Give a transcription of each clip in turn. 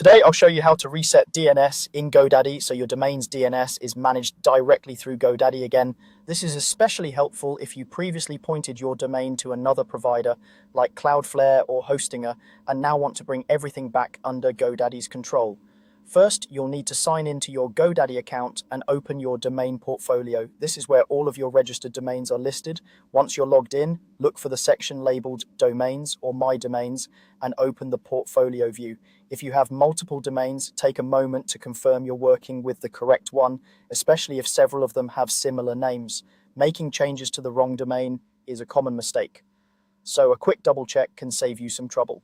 Today, I'll show you how to reset DNS in GoDaddy so your domain's DNS is managed directly through GoDaddy again. This is especially helpful if you previously pointed your domain to another provider like Cloudflare or Hostinger and now want to bring everything back under GoDaddy's control. First, you'll need to sign into your GoDaddy account and open your domain portfolio. This is where all of your registered domains are listed. Once you're logged in, look for the section labeled Domains or My Domains and open the portfolio view. If you have multiple domains, take a moment to confirm you're working with the correct one, especially if several of them have similar names. Making changes to the wrong domain is a common mistake, so a quick double check can save you some trouble.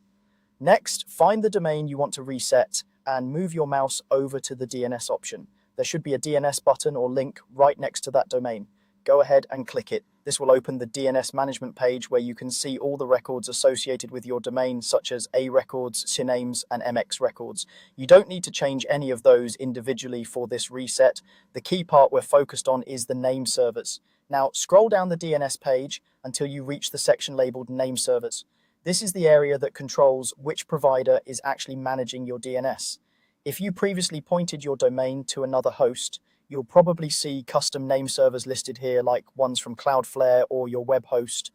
Next, find the domain you want to reset and move your mouse over to the DNS option. There should be a DNS button or link right next to that domain. Go ahead and click it. This will open the DNS management page where you can see all the records associated with your domain, such as A records, CNAMEs, and MX records. You don't need to change any of those individually for this reset. The key part we're focused on is the name servers. Now, scroll down the DNS page until you reach the section labeled Name Servers. This is the area that controls which provider is actually managing your DNS. If you previously pointed your domain to another host, you'll probably see custom name servers listed here, like ones from Cloudflare or your web host.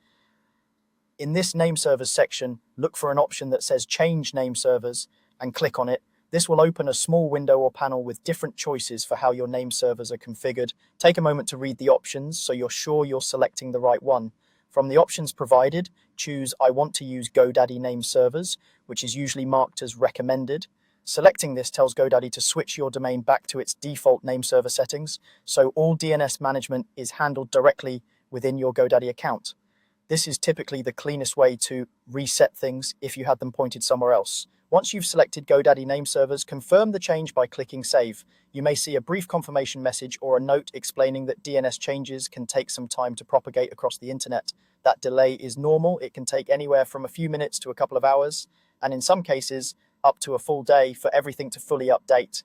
In this name servers section, look for an option that says Change Name Servers and click on it. This will open a small window or panel with different choices for how your name servers are configured. Take a moment to read the options so you're sure you're selecting the right one. From the options provided, choose I want to use GoDaddy name servers, which is usually marked as recommended. Selecting this tells GoDaddy to switch your domain back to its default name server settings, so all DNS management is handled directly within your GoDaddy account. This is typically the cleanest way to reset things if you had them pointed somewhere else. Once you've selected GoDaddy name servers, confirm the change by clicking Save. You may see a brief confirmation message or a note explaining that DNS changes can take some time to propagate across the internet. That delay is normal. It can take anywhere from a few minutes to a couple of hours, and in some cases, up to a full day for everything to fully update.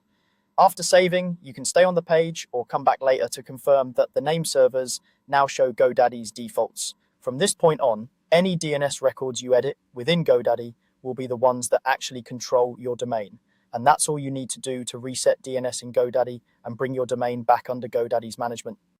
After saving, you can stay on the page or come back later to confirm that the name servers now show GoDaddy's defaults. From this point on, any DNS records you edit within GoDaddy will be the ones that actually control your domain. And that's all you need to do to reset DNS in GoDaddy and bring your domain back under GoDaddy's management.